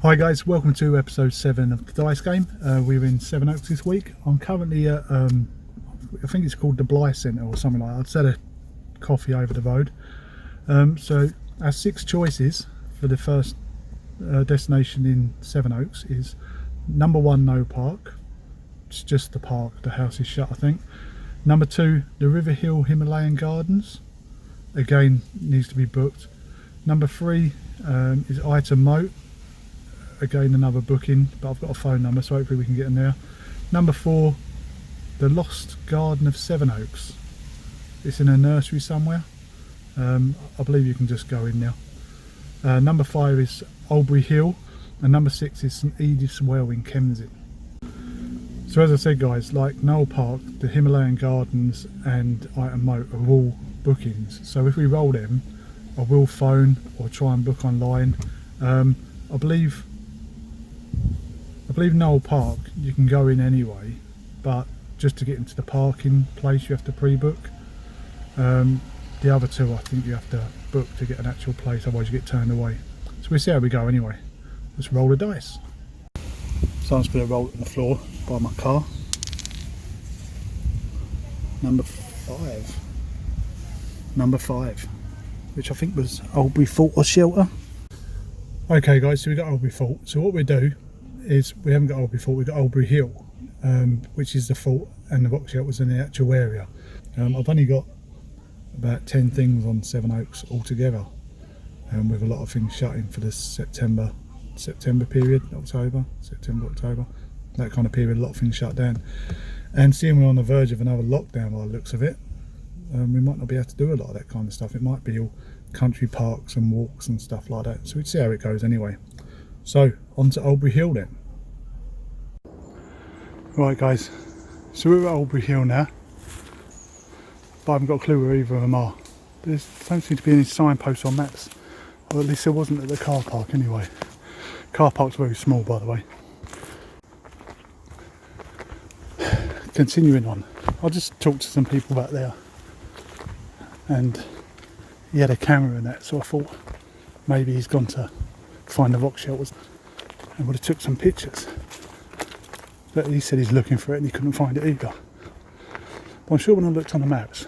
Hi guys, welcome to episode 7 of the Dice Game. We're in Sevenoaks this week. I'm currently at, I think it's called the Bly Centre or something like that. I'd said a coffee over the road. So our 6 choices for the first destination in Sevenoaks is number 1, no park. It's just the park, the house is shut I think. Number 2, the River Hill Himalayan Gardens. Again, needs to be booked. Number 3 is Item Moat. Again, another booking, but I've got a phone number, so hopefully we can get in there. Number 4, the Lost Garden of Sevenoaks. It's in a nursery somewhere. I believe you can just go in now. Number 5 is Albury Hill, and number 6 is St Edith's Well in Kensington. So as I said guys, like Knoll Park, the Himalayan Gardens and Item Moat are all bookings. So if we roll them, I will phone or try and book online. I believe Knoll Park you can go in anyway, but just to get into the parking place you have to pre-book. The other 2 I think you have to book to get an actual place, otherwise you get turned away. So we'll see how we go anyway. Let's roll the dice. So I'm just going to roll it on the floor by my car. Number 5, which I think was Albury Fort or Shelter. Okay guys, so we got Albury Fort. So what we do is, we haven't got Albury Fort, we've got Albury Hill, which is the fort and the rock shelters in the actual area. I've only got about 10 things on Sevenoaks altogether, with a lot of things shutting for the September period, September, October, that kind of period, a lot of things shut down. And seeing we're on the verge of another lockdown by the looks of it, we might not be able to do a lot of that kind of stuff. It might be all country parks and walks and stuff like that, so we'd see how it goes anyway. So on to Albury Hill then. Right guys, so we're at Albury Hill now, but I haven't got a clue where either of them are. There don't seem to be any signposts on maps, or at least there wasn't at the car park anyway. Car park's very small by the way. Continuing on, I just talked to some people back there and he had a camera and that, so I thought maybe he's gone to find the rock shelters and would have took some pictures, but he said he's looking for it and he couldn't find it either. But I'm sure when I looked on the maps,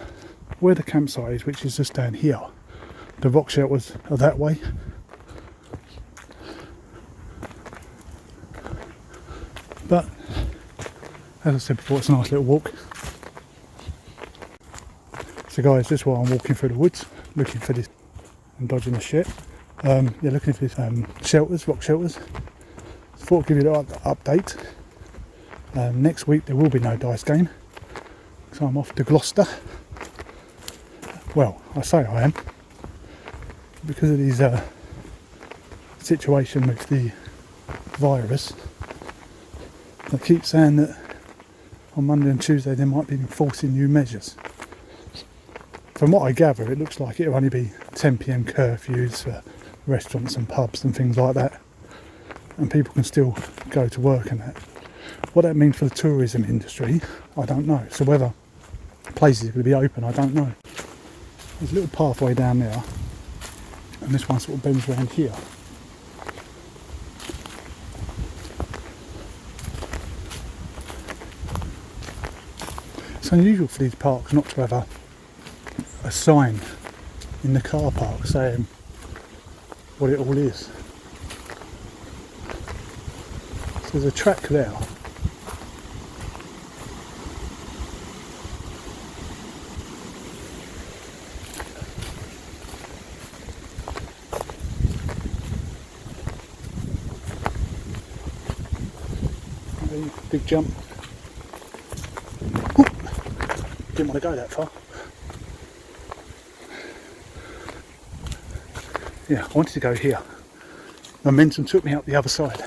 where the campsite is, which is just down here, the rock shelters are that way. But as I said before, it's a nice little walk. So guys, this is why I'm walking through the woods, looking for this. I'm dodging the shit. Looking for these shelters, rock shelters. Thought I'd give you an update. Next week there will be no dice game, so I'm off to Gloucester. Well, I say I am, because of this situation with the virus. They keep saying that on Monday and Tuesday they might be enforcing new measures. From what I gather, it looks like it'll only be 10 PM curfews for restaurants and pubs and things like that, and people can still go to work and that. What that means for the tourism industry, I don't know. So whether places are going to be open, I don't know. There's a little pathway down there, and this one sort of bends around here. It's unusual for these parks not to have a sign in the car park saying what it all is. So there's a track there. Big jump. Ooh. Didn't want to go that far. Yeah, I wanted to go here. Momentum took me up the other side.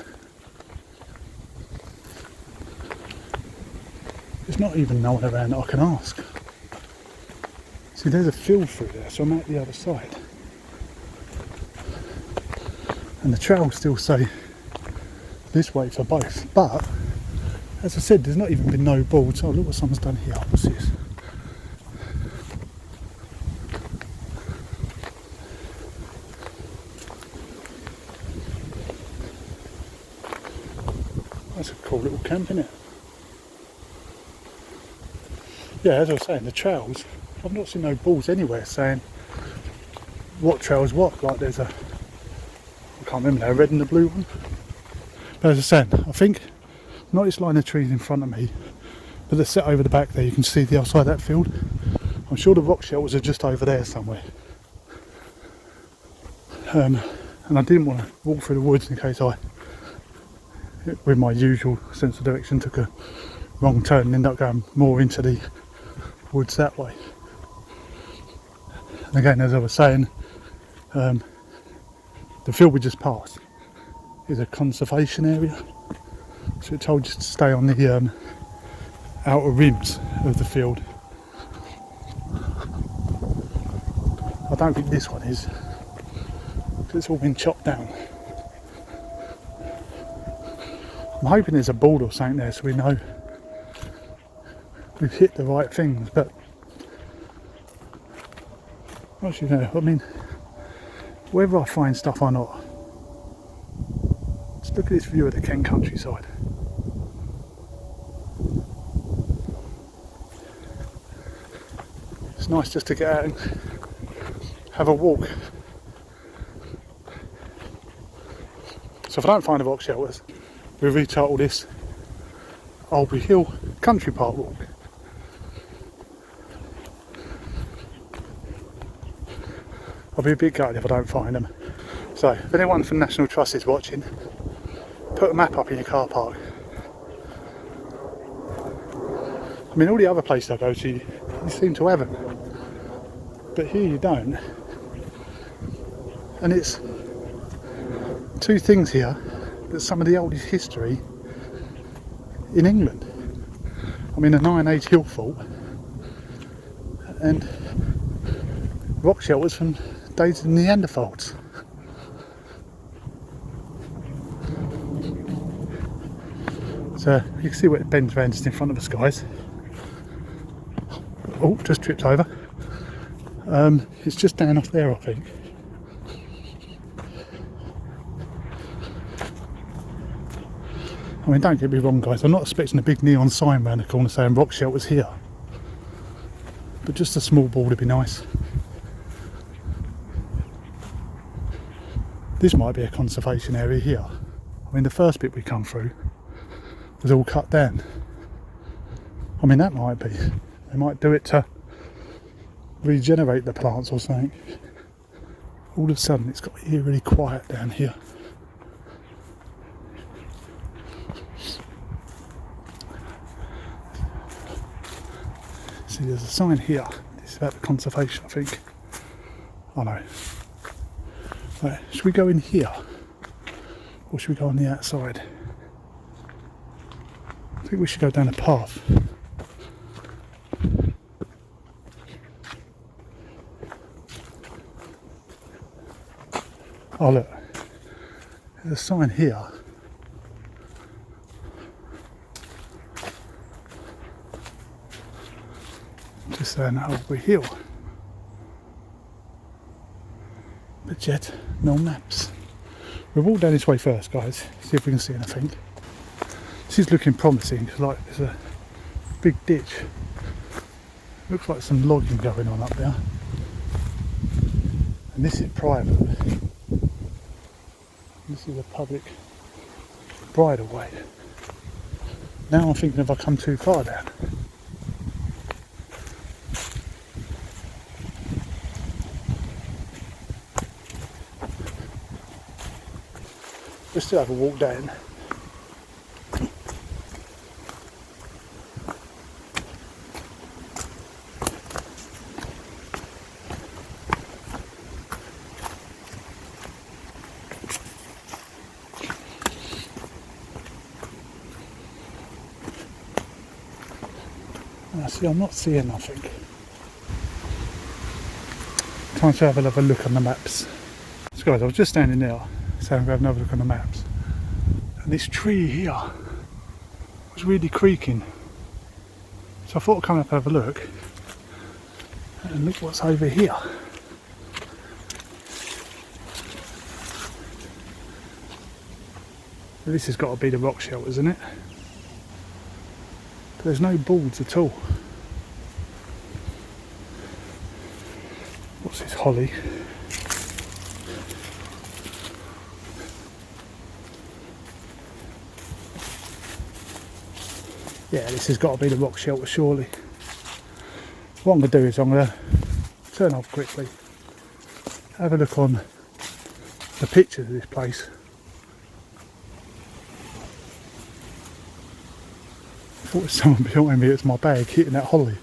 There's not even no one around that I can ask. See, there's a field through there, so I'm at the other side. And the trails still say this way for both, but as I said, there's not even been no boards. Oh, look what someone's done here. What's this? That's a cool little camp, isn't it? Yeah, as I was saying, the trails, I've not seen no boards anywhere saying what trail's what. Like there's a, I can't remember now, red and the blue one. But as I said, I think, not this line of trees in front of me, but they're set over the back there. You can see the other side of that field. I'm sure the rock shelters are just over there somewhere. And I didn't want to walk through the woods in case I, with my usual sense of direction, took a wrong turn and ended up going more into the woods that way. And again, as I was saying, the field we just passed is a conservation area, so it told you to stay on the outer rims of the field. I don't think this one is, because it's all been chopped down. I'm hoping there's a board or something there so we know we've hit the right things, but what you know, I mean, whether I find stuff or not, just look at this view of the Kent countryside. It's nice just to get out and have a walk. So if I don't find the rock shelters, we'll retitle this Albury Hill Country Park Walk. I'll be a bit gutted if I don't find them. So if anyone from National Trust is watching, put a map up in your car park. I mean, all the other places I go to, you seem to have them, but here you don't. And it's two things here that's some of the oldest history in England. I mean, an Iron Age hill fort and rock shelters from days of Neanderthals. So you can see where it bends round just in front of us, guys. Oh, just tripped over. It's just down off there, I think. I mean, don't get me wrong, guys, I'm not expecting a big neon sign round the corner saying rock shelters here, but just a small board would be nice. This might be a conservation area here. I mean, the first bit we come through was all cut down. I mean, that might be. They might do it to regenerate the plants or something. All of a sudden it's got eerily quiet down here. See, there's a sign here. It's about the conservation, I think. Oh no. Right, should we go in here? Or should we go on the outside? I think we should go down a path. Oh look, there's a sign here. Just saying Albury Hill. But yet, no maps. We'll walk down this way first, guys, see if we can see anything. This is looking promising, like there's a big ditch. Looks like some logging going on up there. And this is private. This is a public bridle way. Now I'm thinking if I come too far down. Let's still have a walk down. See, I'm not seeing nothing. Time to have another look on the maps. So guys, I was just standing there, so I'm going to have another look on the maps. And this tree here was really creaking. So I thought I'd come up and have a look. And look what's over here. This has got to be the rock shelter, isn't it? But there's no boards at all. What's this, holly? Yeah, this has got to be the rock shelter, surely. What I'm going to do is I'm going to turn off quickly, have a look on the pictures of this place. I thought it was someone behind me, it's my bag hitting that holly.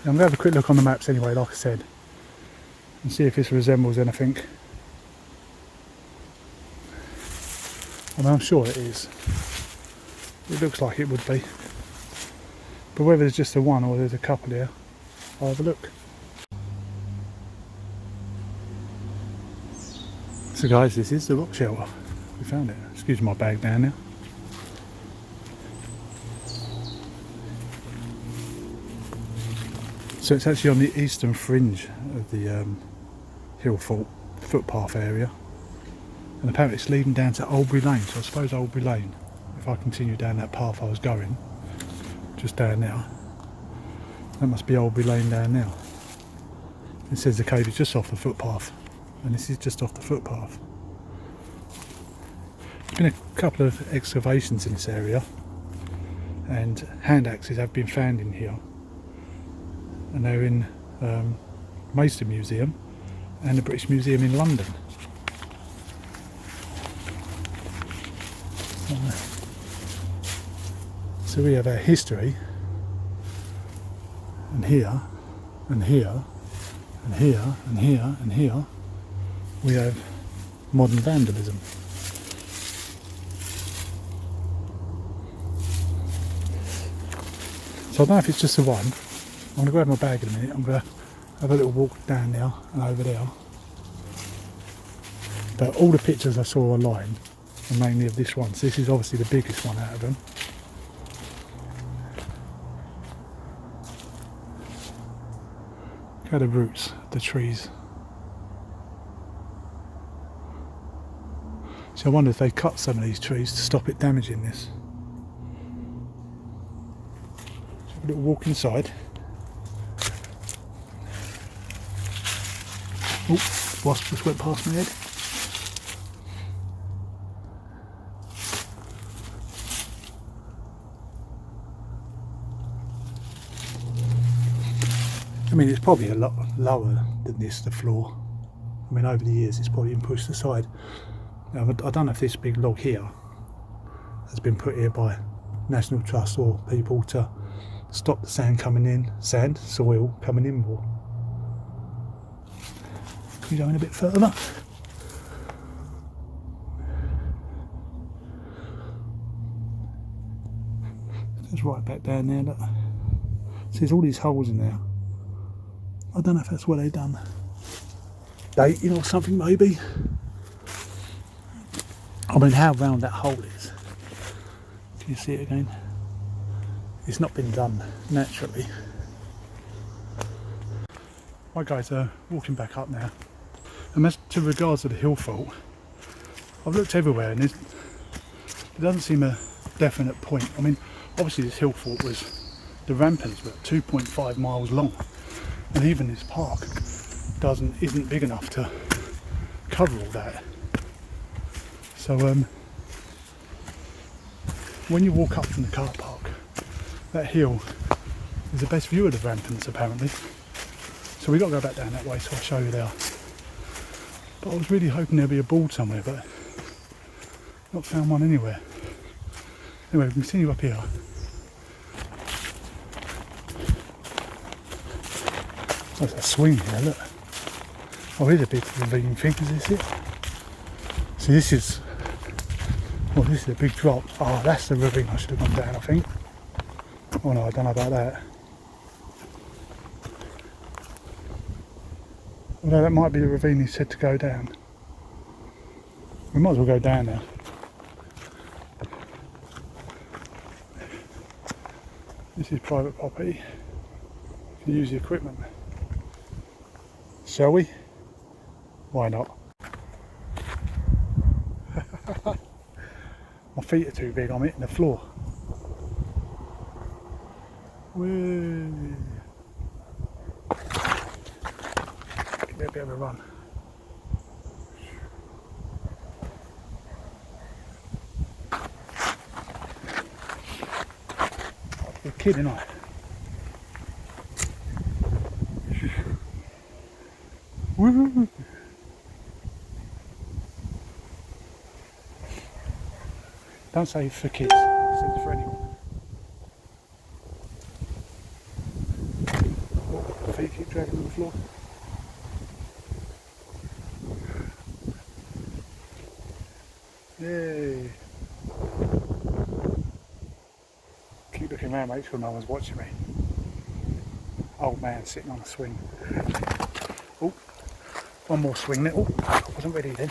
I'm going to have a quick look on the maps anyway, like I said, and see if this resembles anything. I mean, I'm sure it is. It looks like it would be. But whether there's just the one or there's a couple here, I'll have a look. So guys, this is the rock shelter. We found it. Excuse my bag down there. So it's actually on the eastern fringe of the hill footpath area, and apparently it's leading down to Albury Lane. So I suppose Albury Lane, if I continue down that path I was going, just down now, that must be Albury Lane down now. It says the cave is just off the footpath, and this is just off the footpath. There's been a couple of excavations in this area, and hand axes have been found in here. And they're in Maidstone Museum and the British Museum in London. So we have our history, and here, and here, and here, and here, and here, we have modern vandalism. So I don't know if it's just the one. I'm going to grab my bag in a minute. I'm going to have a little walk down there and over there. But all the pictures I saw online are mainly of this one. So this is obviously the biggest one out of them. Look at the roots of the trees. So I wonder if they cut some of these trees to stop it damaging this. So have a little walk inside. Oh, wasp just went past my head. I mean, it's probably a lot lower than this, the floor. I mean, over the years it's probably been pushed aside. Now, I don't know if this big log here has been put here by National Trust or people to stop the soil coming in more. Can we go in a bit further? It's right back down there, look. So there's all these holes in there. I don't know if that's what they've done. Dating or something maybe. I mean, how round that hole is. Can you see it again? It's not been done naturally. Right guys, walking back up now. And as to regards to the hill fault, I've looked everywhere and there doesn't seem a definite point. I mean, obviously this hill fault the rampants were 2.5 miles long, and even this park isn't big enough to cover all that. So when you walk up from the car park, that hill is the best view of the rampants apparently. So we've got to go back down that way, so I'll show you there. But I was really hoping there'd be a board somewhere, but not found one anywhere. Anyway, we continue up here. There's a swing here, look. Oh, here's a big ravine thing, is this it? See, this is a big drop. Oh, that's the ravine I should have gone down, I think. Oh no, I don't know about that. Although that might be the ravine he said to go down. We might as well go down now. This is private property. You can use the equipment. Shall we? Why not? My feet are too big, I'm hitting the floor. Whee. Give it a bit of a run. You're kidding, aren't you? Woo. Don't say for kids, it's for anyone. Oh, feet keep dragging on the floor. Yay! Keep looking around, make sure no one's watching me. Old man sitting on a swing. Oh, one more swing there. Oh, I wasn't ready then.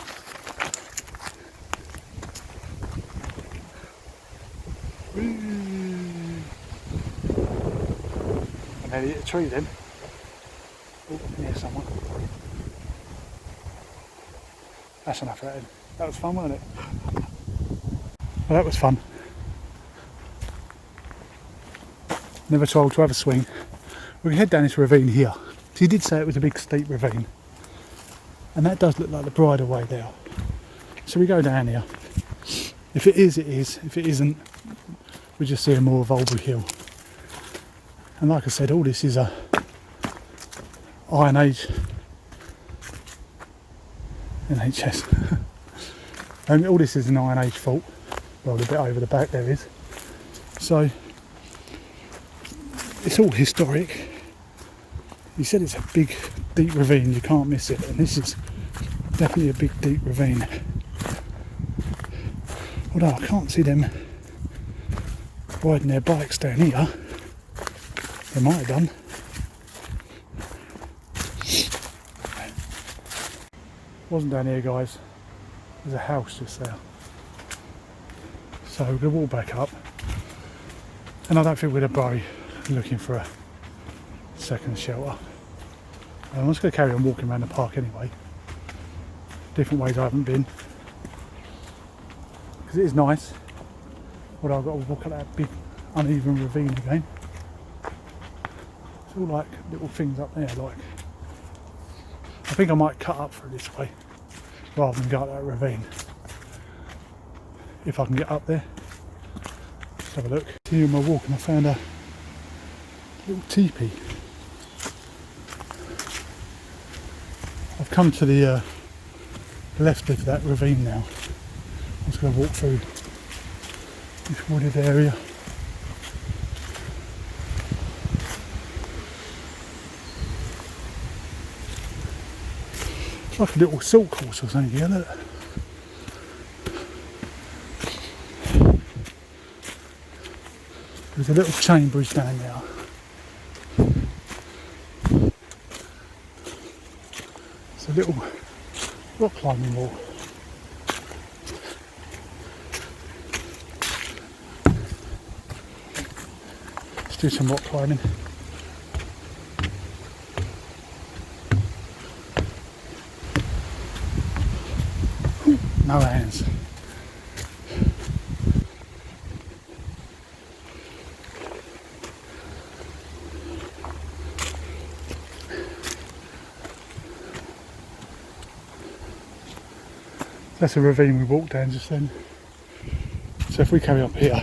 And then hit a tree then. Oh, I can hear someone. That's enough of that then. That was fun, wasn't it? Well, that was fun. Never told to have a swing. We can head down this ravine here. So he did say it was a big steep ravine. And that does look like the bridleway there. So we go down here. If it is, it is. If it isn't, we just see a more of Oldbury Hill. And like I said, all this is a Iron Age NHS. And all this is an Iron Age fault. Well, a bit over the back there is. So it's all historic. He said it's a big, deep ravine. You can't miss it. And this is definitely a big, deep ravine. Although I can't see them riding their bikes down here. They might have done. Wasn't down here, guys. There's a house just there. So we're going to walk back up. And I don't think we're going to worry looking for a second shelter. I'm just going to carry on walking around the park anyway. Different ways I haven't been. Because it is nice. Although I've got to walk up that big uneven ravine again. It's all like little things up there, like I think I might cut up through this way rather than go up that ravine. If I can get up there. Let's have a look. Here in my walk, and I found a little teepee. I've come to the left of that ravine now. I'm just going to walk through this wooded area. It's like a little silk course or something here, look. There's a little chain bridge down there. It's a little rock climbing wall. Let's do some rock climbing. No hands. That's a ravine we walked down just then. So if we carry up here,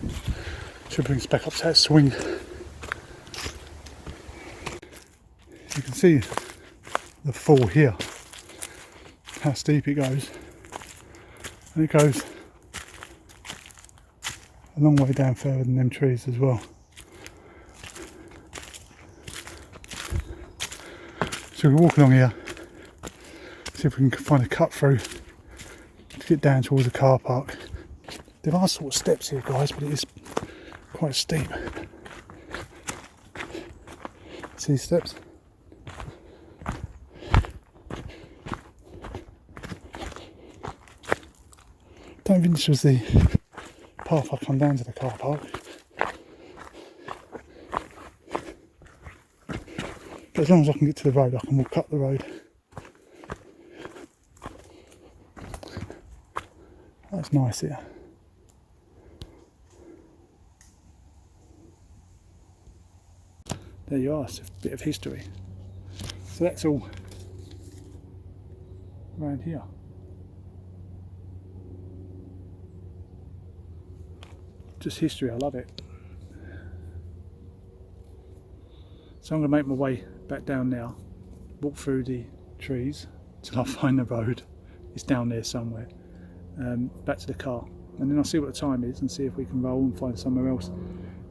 it should bring us back up to that swing. You can see the fall here, how steep it goes. And it goes a long way down further than them trees as well. So we walk along here, see if we can find a cut through to get down towards the car park. There are sort of steps here, guys, but it is quite steep. See these steps? Don't think this was the path I come down to the car park. But as long as I can get to the road, I can walk up the road. That's nice here. There you are, it's a bit of history. So that's all around here. Just history, I love it. So I'm going to make my way back down now, walk through the trees till I find the road. It's down there somewhere. Back to the car, and then I'll see what the time is and see if we can roll and find somewhere else.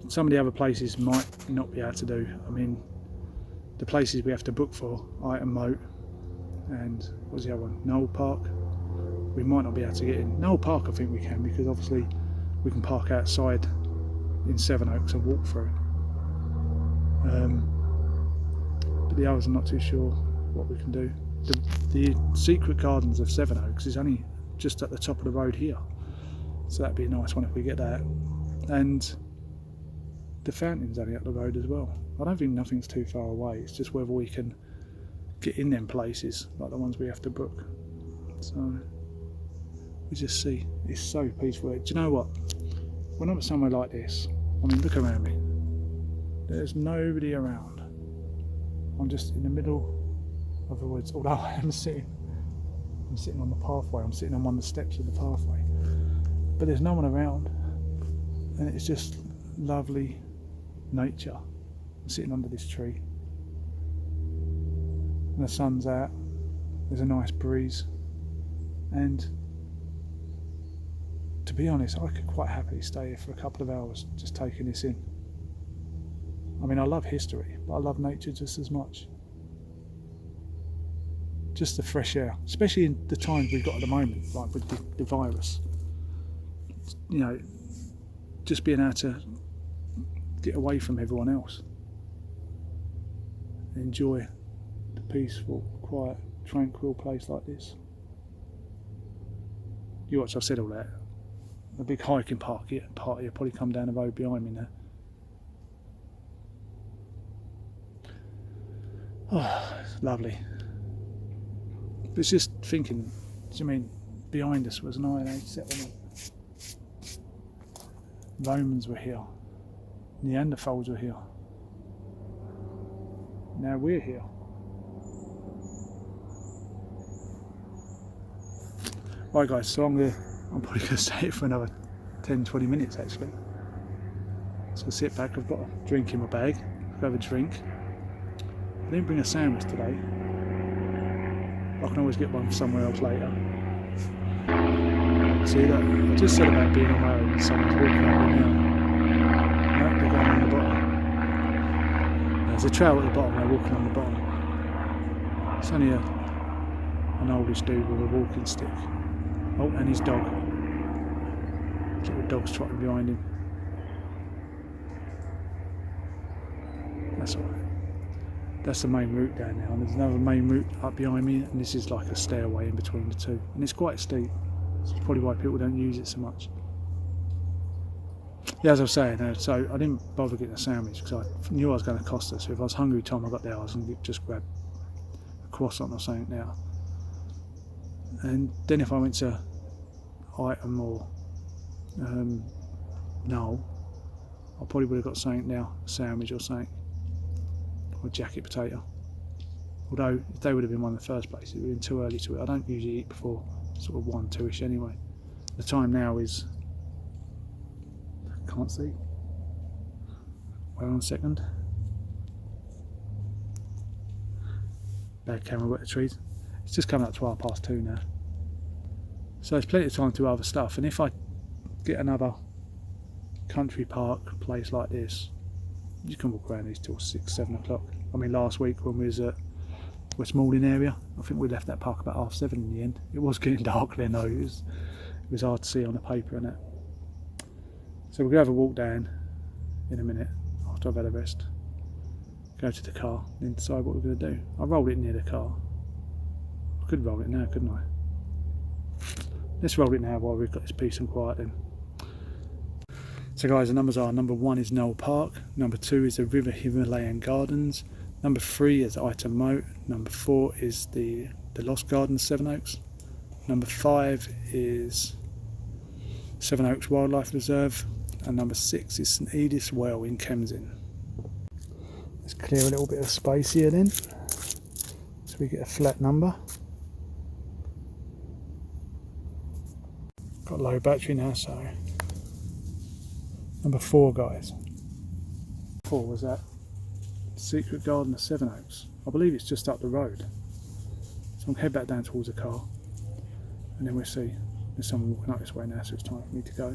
Some of the other places might not be able to do. I mean, the places we have to book for, Iron Moat and what's the other one? Knoll Park. We might not be able to get in. Knoll Park I think we can, because obviously we can park outside in Sevenoaks and walk through. But the others I'm not too sure what we can do. The secret gardens of Sevenoaks is only just at the top of the road here, so that'd be a nice one if we get that. And the fountain's only up the road as well. I don't think nothing's too far away, it's just whether we can get in them places like the ones we have to book. So we just see. It's so peaceful. Do you know what, when I'm at somewhere like this, I mean, look around me, there's nobody around. I'm just in the middle of the woods, although I'm sitting on the pathway, I'm sitting on one of the steps of the pathway, but there's no one around, and it's just lovely nature. I'm sitting under this tree, and the sun's out, there's a nice breeze, and to be honest, I could quite happily stay here for a couple of hours just taking this in. I mean, I love history, but I love nature just as much. Just the fresh air, especially in the times we've got at the moment, like with the virus. You know, just being able to get away from everyone else. Enjoy the peaceful, quiet, tranquil place like this. You watch, I've said all that. A big hiking party will probably come down the road behind me now. Oh, it's lovely. But it's just thinking, do you mean, behind us was an Iron Age settlement. Romans were here. Neanderthals were here. Now we're here. Right guys, so I'm probably going to stay here for another 10-20 minutes actually. So I'll sit back, I've got a drink in my bag, I'll have a drink. I didn't bring a sandwich today. I can always get one somewhere else later. See that? I just said about being on my own, someone's walking up me now. No, they're going on the bottom. There's a trail at the bottom, they're walking on the bottom. It's only an oldish dude with a walking stick. Oh, and his dog. His little dog's trotting behind him. That's alright. That's the main route down now, and there's another main route up behind me, and this is like a stairway in between the two, and it's quite steep. That's probably why people don't use it so much. Yeah, as I was saying, so I didn't bother getting a sandwich because I knew I was going to cost us. So if I was hungry time I got there, I was going to just grab a croissant or something now. And then if I went to Item or Knoll, I probably would have got something now, a sandwich or something. Or jacket potato. Although if they would have been one of the first places, it would have been too early to eat. I don't usually eat before sort of 1, 2ish anyway. The time now is, can't see. Wait on a second. Bad camera, wet the trees. It's just coming up to 2:30 now. So there's plenty of time to do other stuff, and if I get another country park place like this, you can walk around these till 6, 7 o'clock. I mean, last week when we was at Westmoreland area, I think we left that park about 7:30 in the end. It was getting dark then though, it was hard to see on the paper and that. So we're going to have a walk down in a minute after I've had a rest. go to the car, then decide what we're going to do. I rolled it near the car. I could roll it now, couldn't I? Let's roll it now while we've got this peace and quiet then. So guys, the numbers are: number 1 is Knoll Park, number 2 is the River Himalayan Gardens, number 3 is Item Moat, number 4 is the Lost Gardens, Sevenoaks, number 5 is Sevenoaks Wildlife Reserve, and number 6 is St Edith's Well in Kensington. Let's clear a little bit of space here then, so we get a flat number. Got low battery now, so number 4, guys. 4 was that Secret Garden of Sevenoaks. I believe it's just up the road. So I'm going to head back down towards the car, and then we'll see. There's someone walking up this way now, so it's time for me to go.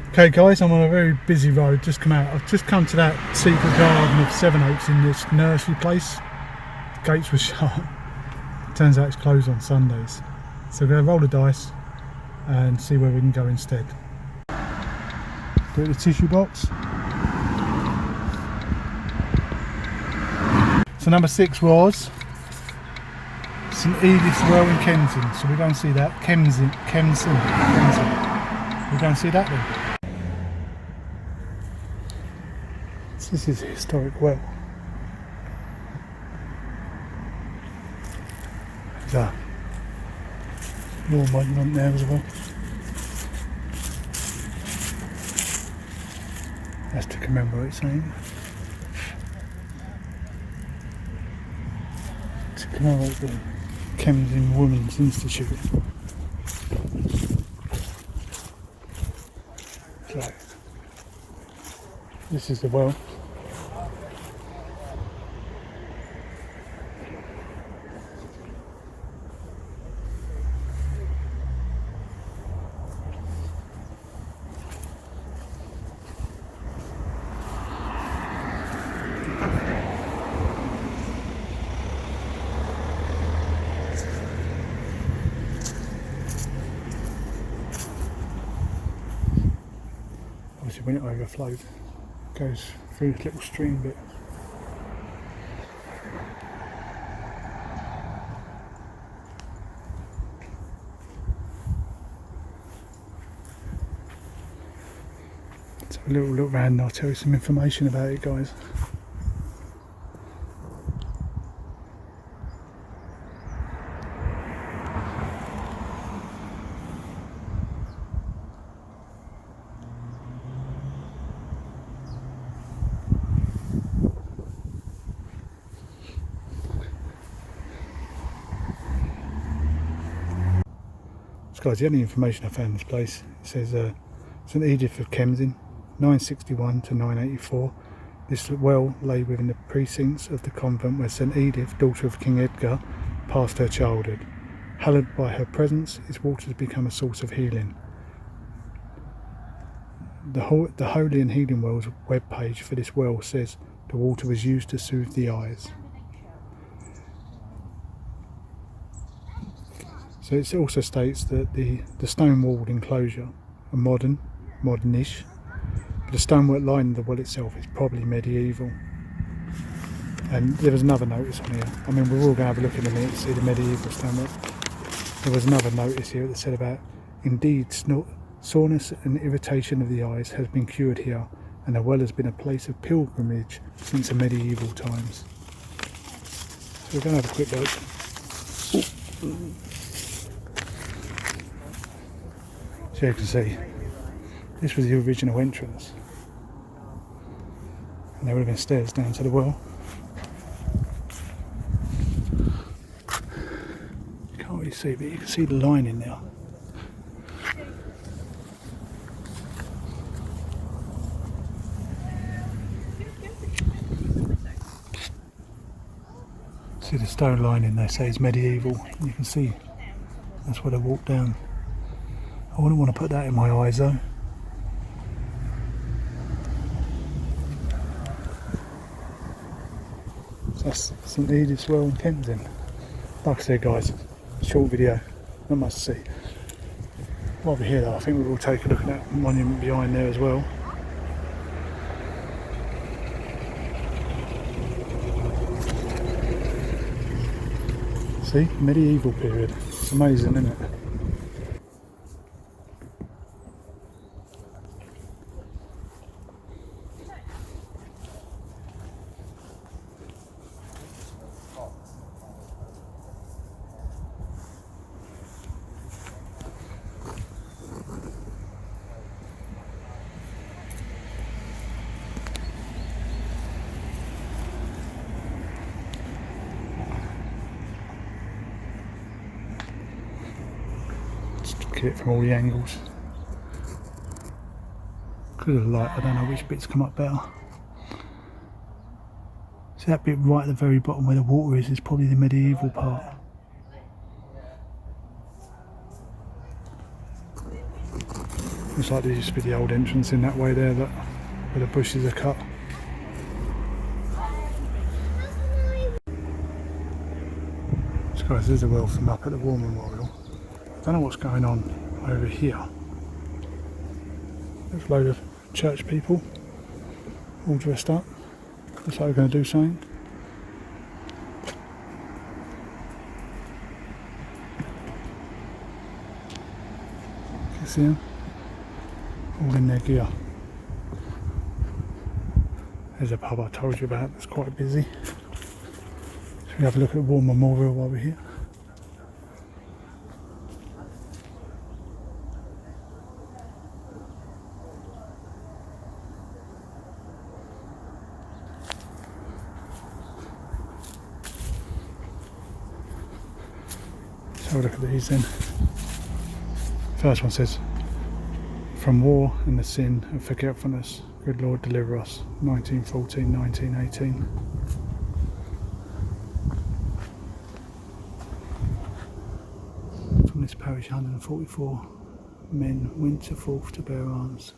Okay guys, I'm on a very busy road, just come out. I've just come to that Secret Garden of Sevenoaks in this nursery place. The gates were shut. Turns out it's closed on Sundays. So we're going to roll the dice and see where we can go instead. Put the tissue box. So number 6 was St Edith's Well in Kensington. So we're going to see that. Kensington. We're going to see that then. So this is a historic well. There's a war monument there as well. That's to commemorate something. To commemorate the Kensington Women's Institute. So, this is the well. Obviously when it overflowed, it goes through this little stream bit. Let's have a little look around and I'll tell you some information about it, guys. Guys, the only information I found in this place, it says St Edith of Kensington, 961 to 984. This well lay within the precincts of the convent where St Edith, daughter of King Edgar, passed her childhood. Hallowed by her presence, its waters become a source of healing. The Holy and Healing Wells webpage for this well says the water was used to soothe the eyes. So it also states that the stone-walled enclosure are modernish, but the stonework lining the well itself is probably medieval. And there was another notice on here. I mean, we're all going to have a look in a minute to see the medieval stonework. There was another notice here that said about, indeed, soreness and irritation of the eyes has been cured here, and the well has been a place of pilgrimage since the medieval times. So we're going to have a quick look. Ooh. So you can see, this was the original entrance, and there would have been stairs down to the well. You can't really see, but you can see the line in there. See the stone lining, they say is medieval. You can see that's where they walked down. I wouldn't want to put that in my eyes though. So that's St Edith's Well in Kensington. Like I said guys, short video, not much to see. While we're here though, I think we will take a look at that monument behind there as well. See, medieval period. It's amazing, isn't it? Get it from all the angles. Because of the light, I don't know which bits come up better. See that bit right at the very bottom where the water is probably the medieval part. Looks like there used to be the old entrance in that way there, that where the bushes are cut. So guys, there's a well from up at the War Memorial. I don't know what's going on over here. There's a load of church people all dressed up. Looks like we're going to do something. You can see them all in their gear. There's a pub I told you about that's quite busy. Should we have a look at the War Memorial while we're here? Have a look at these then. First one says, "From war and the sin of forgetfulness, good Lord deliver us, 1914, 1918. From this parish 144 men went forth to bear arms.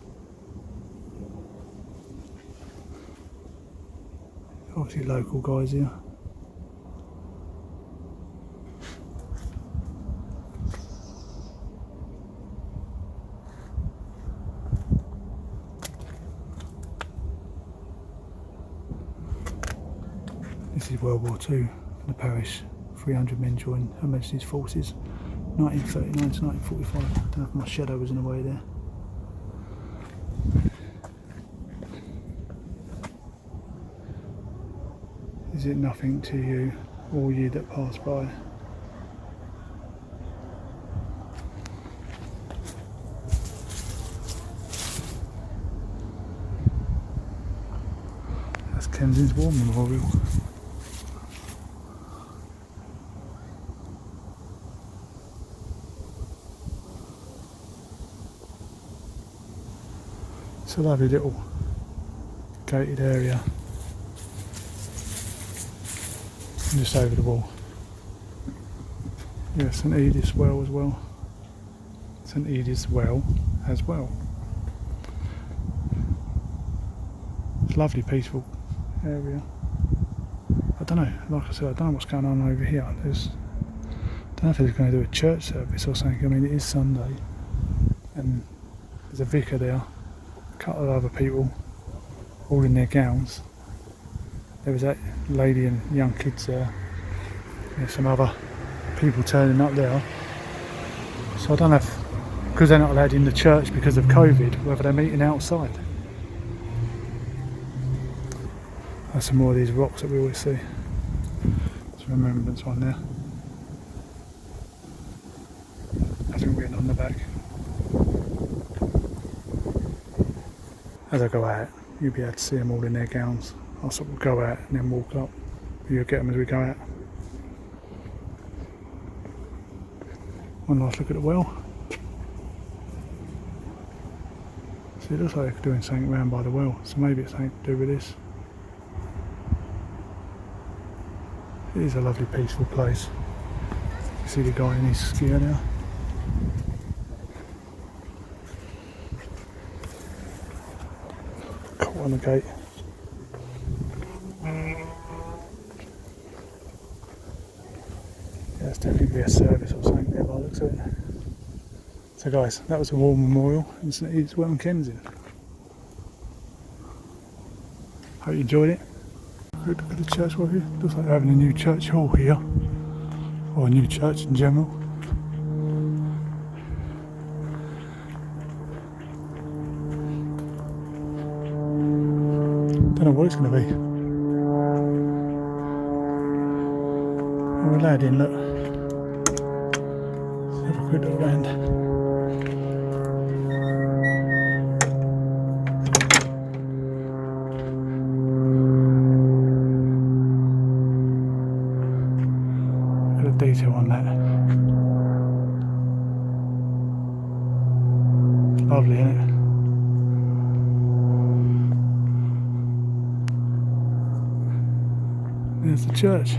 Obviously local guys here. This is World War II in the parish. 300 men joined Her Majesty's forces, 1939 to 1945. I don't know if my shadow was in the way there. Is it nothing to you, all ye that pass by? That's Kensington's War Memorial. It's a lovely little gated area. And just over the wall. Yeah, St Edith's Well as well. St Edith's Well as well. It's a lovely, peaceful area. I don't know, like I said, I don't know what's going on over here. I don't know if they're going to do a church service or something. I mean, it is Sunday. And there's a vicar there. A couple of other people, all in their gowns. There was that lady and young kids there. There's some other people turning up there. So I don't know if, because they're not allowed in the church because of COVID, whether they're meeting outside. There's some more of these rocks that we always see. There's a remembrance one there. Nothing written on the back. As I go out, you'll be able to see them all in their gowns. I'll sort of go out and then walk up. You'll get them as we go out. One last look at the well. See, it looks like they're doing something round by the well, so maybe it's something to do with this. It is a lovely, peaceful place. You see the guy in his skier now. Caught on the gate. Yeah, it's definitely a service or something there by the looks of it. So guys, that was a war memorial in St Edith's Well in Kensington. Hope you enjoyed it. Look at the church over here. Looks like they're having a new church hall here. or a new church in general. Don't know what it's going to be. We're allowed in, look. Let's have a quick look around. Look at the detail on that. It's lovely, isn't it? There's the church.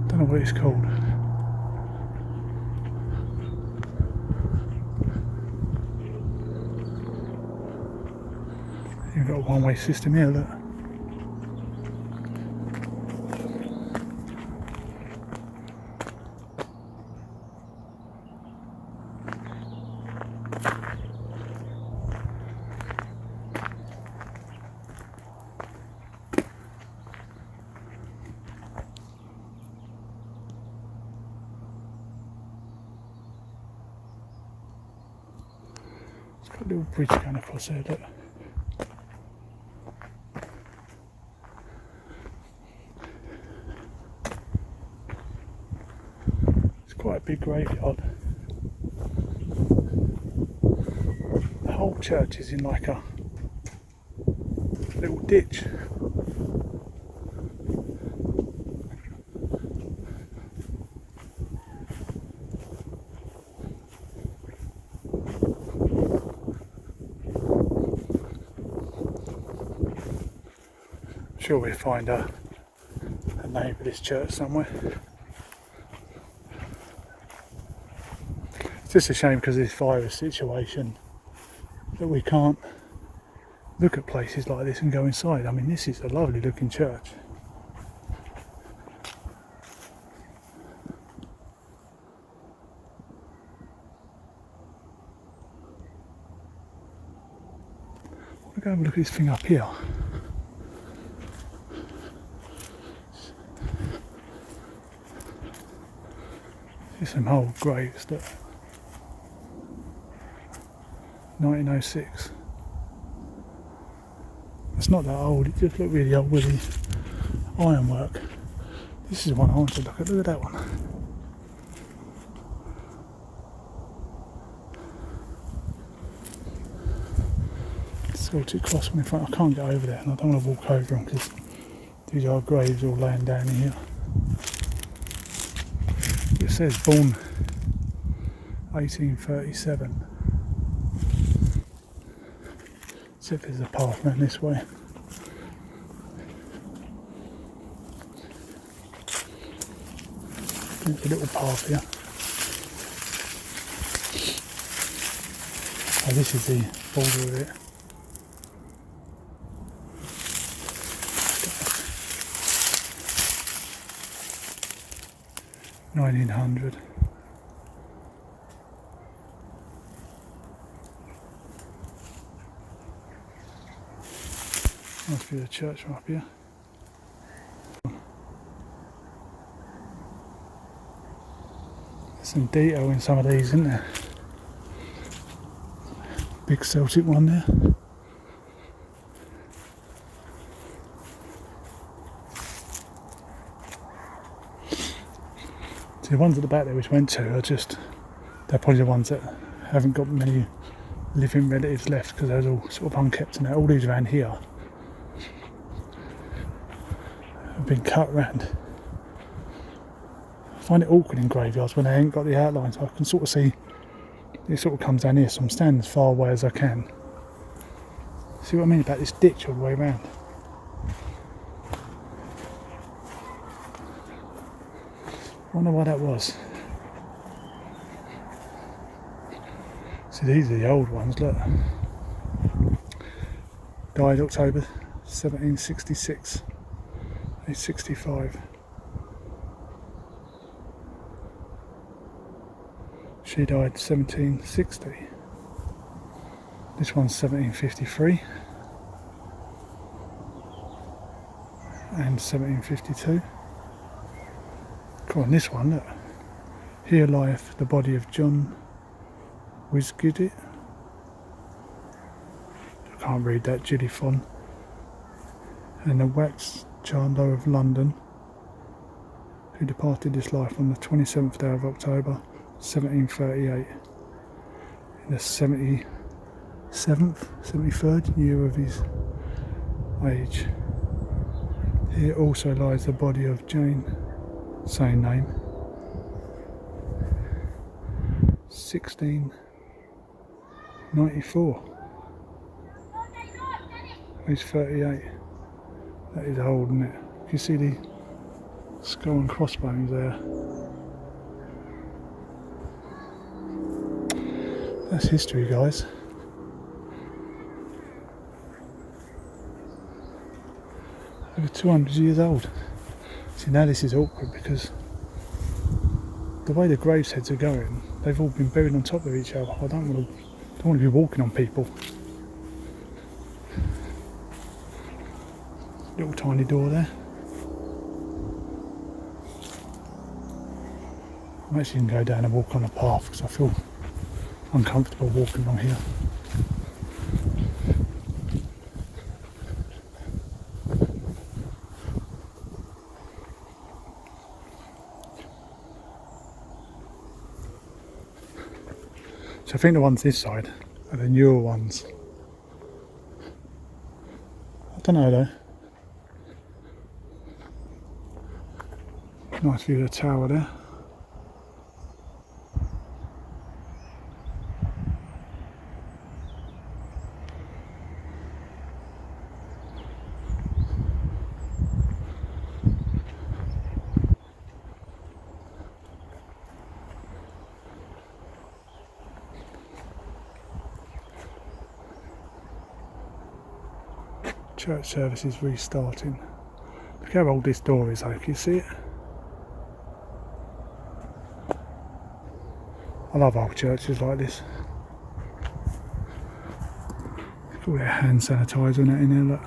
Don't know what it's called. You've got a one-way system here, look. It's got a little bridge going across there, look. It's quite a big graveyard. The whole church is in like a little ditch. Sure we'll find a name for this church somewhere. It's just a shame because of this virus situation that we can't look at places like this and go inside. I mean, this is a lovely looking church. I'll go and look at this thing up here. There's some old graves that 1906. It's not that old, it just looked really old with the ironwork. This is one I want to look at. Look at that one. Celtic crossman in front. I can't get over there and I don't want to walk over them because these are graves all laying down here. It says born 1837. See if there's a path around this way. There's a little path here. Oh, this is the border of it. $1900. Must be the church from up here. There's some detail in some of these, isn't there? Big Celtic one there. See, the ones at the back there which went to are just, they're probably the ones that haven't got many living relatives left because they're all sort of unkept and that. All these around here have been cut round. I find it awkward in graveyards when they ain't got the outlines. I can sort of see it sort of comes down here, so I'm standing as far away as I can. See what I mean about this ditch all the way around? I wonder why that was. See, these are the old ones, look. Died October 1766, age 65. She died 1760. This one's 1753. and 1752. Come on, this one, look. Here lieth the body of John Wisgidit. I can't read that Gillyfon. And the wax chandler of London, who departed this life on the 27th day of October 1738 in the 73rd year of his age. Here also lies the body of Jane, same name, 1694. He's 38. That is old, isn't it? Can you see the skull and crossbones there? That's history, guys. Over 200 years old. See, now this is awkward because the way the gravesheads are going, they've all been buried on top of each other. I don't want to be walking on people. Little tiny door there. I'm actually going to go down and walk on a path because I feel uncomfortable walking along here. So I think the ones this side are the newer ones. I don't know though. Nice view of the tower there. Church service is restarting. Look how old this door is though, can you see it? I love old churches like this. Look all that hand sanitizer and that in there, look.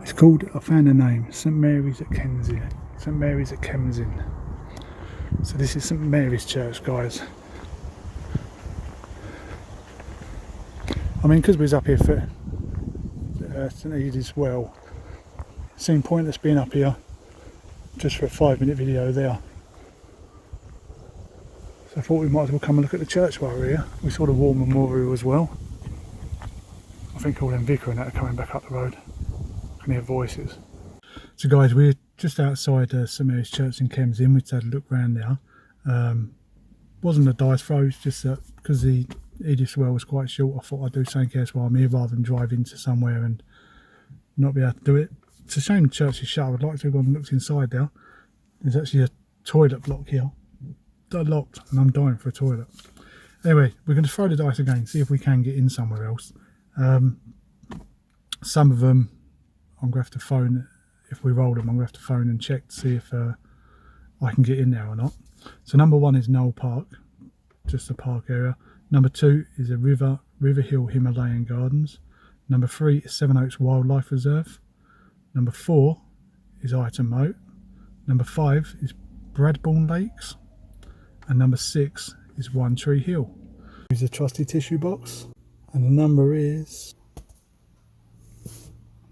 It's called, I found the name, St Mary's at Kensington. St Mary's at Kensington. So this is St Mary's Church, guys. I mean, because we was up here for St Edith's Well, it seemed pointless being up here just for a 5-minute video there. So I thought we might as well come and look at the church while we're here. We saw the war memorial as well. I think all them vicar and that are coming back up the road. I can hear voices. So guys, we're just outside St Mary's Church in Kensington. We just had a look around there. Wasn't a dice throw, it's just because the Edith's Well was quite short, I thought I'd do something else while I'm here rather than drive into somewhere and not be able to do it. It's a shame the church is shut. I would like to have gone and looked inside there. There's actually a toilet block here. They're locked and I'm dying for a toilet. Anyway, we're going to throw the dice again, see if we can get in somewhere else. Some of them I'm going to have to phone, if we roll them I'm going to have to phone and check to see if I can get in there or not. So number 1 is Knoll Park, just the park area. Number 2 is a River Hill Himalayan Gardens. Number 3 is Sevenoaks Wildlife Reserve. Number 4 is Ighton Moat. Number 5 is Bradbourne Lakes. And number 6 is One Tree Hill. Here's a trusty tissue box. And the number is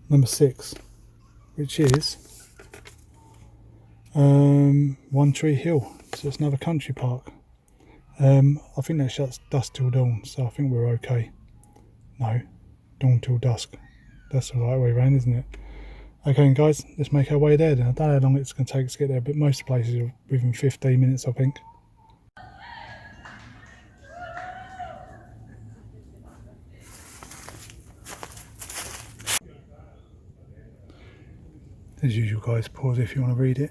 number 6, which is One Tree Hill. So it's another country park. I think that shuts dusk till dawn, so I think we're okay. No, dawn till dusk. That's the right way around, isn't it? Okay guys, let's make our way there then. I don't know how long it's going to take us to get there, but most places are within 15 minutes I think. As usual guys, pause if you want to read it.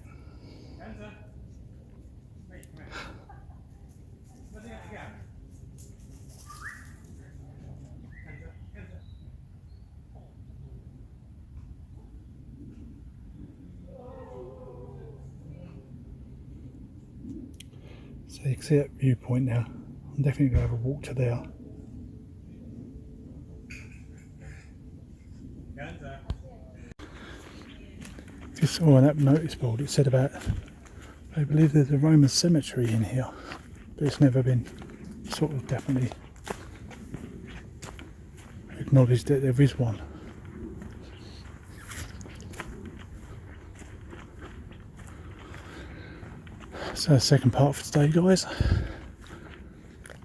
So you can see that viewpoint now. I'm definitely going to have a walk to there. Just saw on that notice board it said about, they believe there's a Roman cemetery in here, but it's never been sort of definitely acknowledged that there is one. So the second part for today, guys.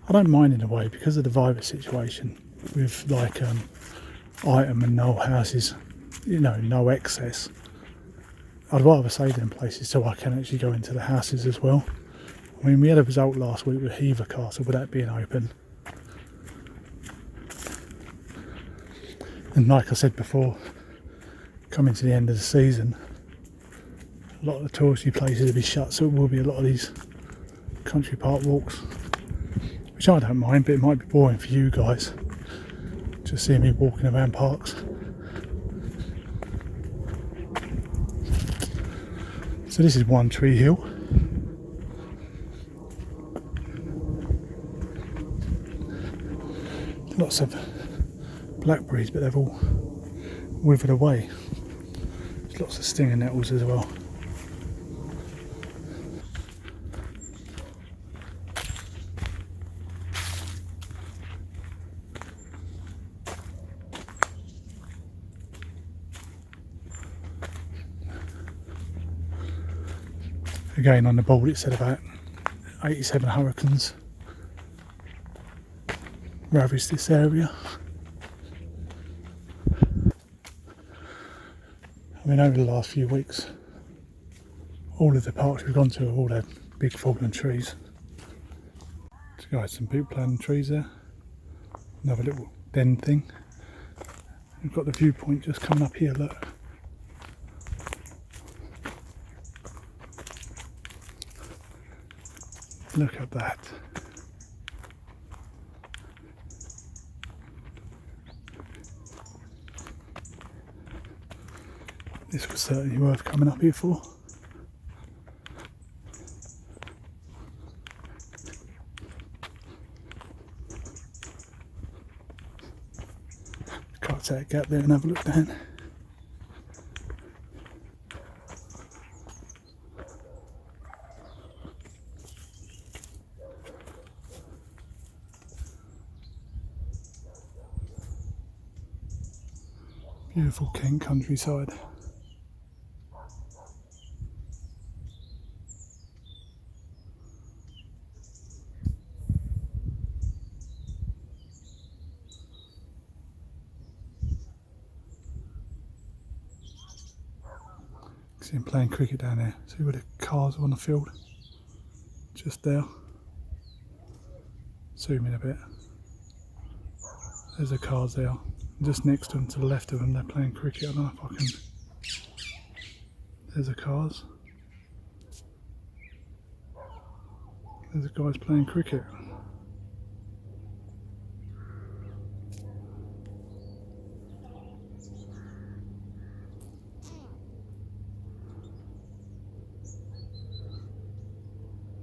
I don't mind in a way because of the virus situation with like item and no houses, you know, no excess. I'd rather save them places so I can actually go into the houses as well. I mean, we had a result last week with Hever Castle, with that being open. And like I said before, coming to the end of the season, a lot of the touristy places will be shut, so it will be a lot of these country park walks, which I don't mind, but it might be boring for you guys, just seeing me walking around parks. So this is One Tree Hill. Lots of blackberries, but they've all withered away. There's lots of stinging nettles as well. Again, on the board it said about 87 hurricanes ravaged this area. I mean, over the last few weeks, all of the parks we've gone to have all had big fallen trees. So guys, some people planting trees there. Another little den thing. We've got the viewpoint just coming up here, look. Look at that. This was certainly worth coming up here for. Cut that gap there and have a look down. Beautiful Kent countryside. See him playing cricket down there. See where the cars are on the field? Just there. Zoom in a bit. There's the cars there. Just next to them, to the left of them, they're playing cricket. I don't know if I can. There's the cars. There's the guys playing cricket.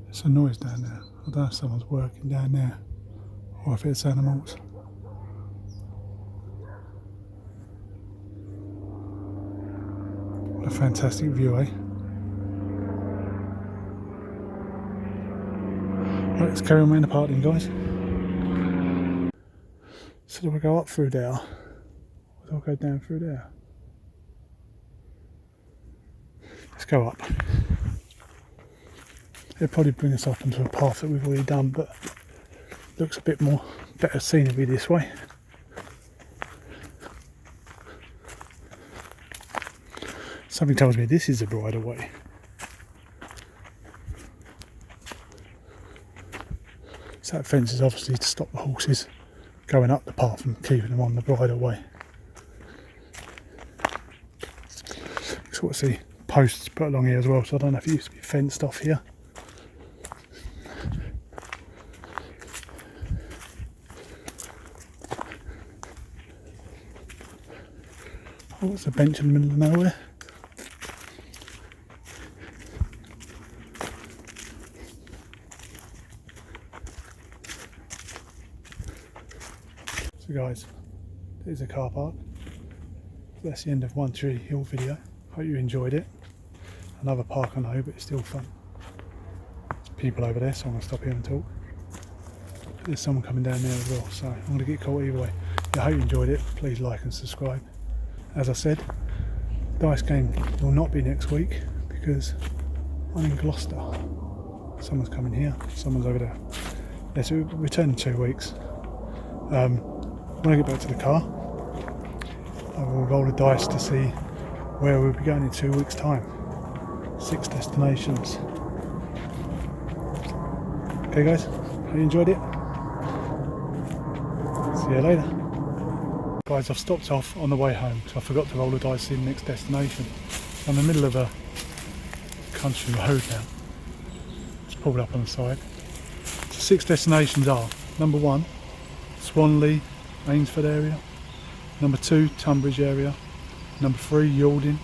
It's a noise down there. I don't know if someone's working down there or if it's animals. What a fantastic view, eh? Right, let's carry on around the park then, guys. So do I go up through there? Or do I go down through there? Let's go up. It'll probably bring us up onto a path that we've already done, but looks a bit more better scenery this way. Something tells me this is the bridle way. So that fence is obviously to stop the horses going up the path and keeping them on the bridle way. Sort of see posts put along here as well, so I don't know if it used to be fenced off here. Oh, it's a bench in the middle of nowhere. So guys, there's a car park. That's the end of One Tree Hill video. Hope you enjoyed it. Another park I know, but it's still fun. There's people over there, so I'm going to stop here and talk. There's someone coming down there as well, so I'm going to get caught either way. I hope you enjoyed it. Please like and subscribe. As I said, dice game will not be next week because I'm in Gloucester. Someone's coming here, someone's over there. Yes, we'll return in 2 weeks. When I get back to the car, I will roll the dice to see where we'll be going in 2 weeks' time. 6 destinations. Okay guys, hope you enjoyed it. See you later. Guys, I've stopped off on the way home because I forgot to roll the dice in next destination. I'm in the middle of a country road now. Just pulled up on the side. So 6 destinations are: number 1, Swanley, Ainsford area; number 2, Tunbridge area; number 3, Yalding;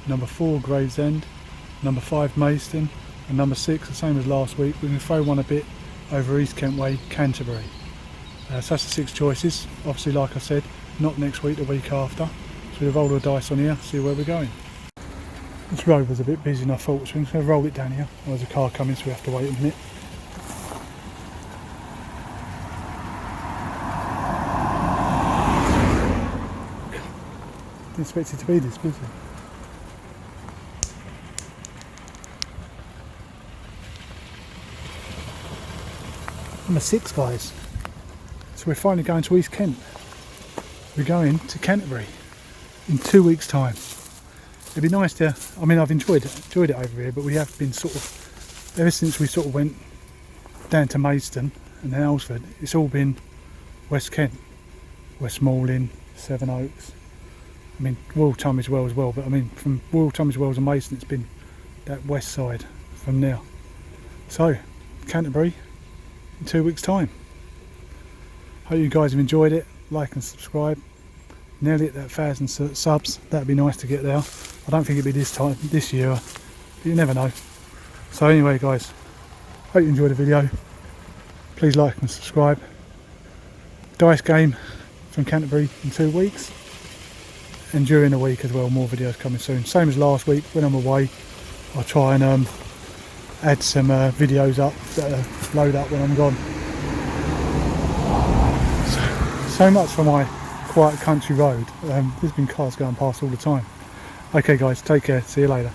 number 4, Gravesend; number 5, Maidstone; and number 6, the same as last week, we're going to throw one a bit over East Kent way, Canterbury. So that's the 6 choices. Obviously, like I said, not next week, the week after. So we'll roll the dice on here, see where we're going. This road was a bit busy than I thought, so we're just going to roll it down here. There's a car coming, so we have to wait a minute. Didn't expect it to be this busy. Number 6, guys. So we're finally going to East Kent. We're going to Canterbury in 2 weeks' time. It'd be nice to, I mean, I've enjoyed it over here, but we have been sort of, ever since we sort of went down to Maidstone and then Alresford, it's all been West Kent, Westmoreland, Sevenoaks. I mean, Royal Tunbridge Wells as well, but I mean, from Royal Tunbridge Wells and Maidstone, it's been that west side from now. So, Canterbury in 2 weeks' time. Hope you guys have enjoyed it. Like and subscribe. Nearly at that 1,000 subs. That'd be nice to get there. I don't think it'd be this year, but you never know. So anyway, guys, hope you enjoyed the video. Please like and subscribe. Dice game from Canterbury in 2 weeks, and during the week as well, more videos coming soon. Same as last week, when I'm away, I'll try and add some videos up that load up when I'm gone. So much for my quiet country road. There's been cars going past all the time. Okay guys, take care, see you later.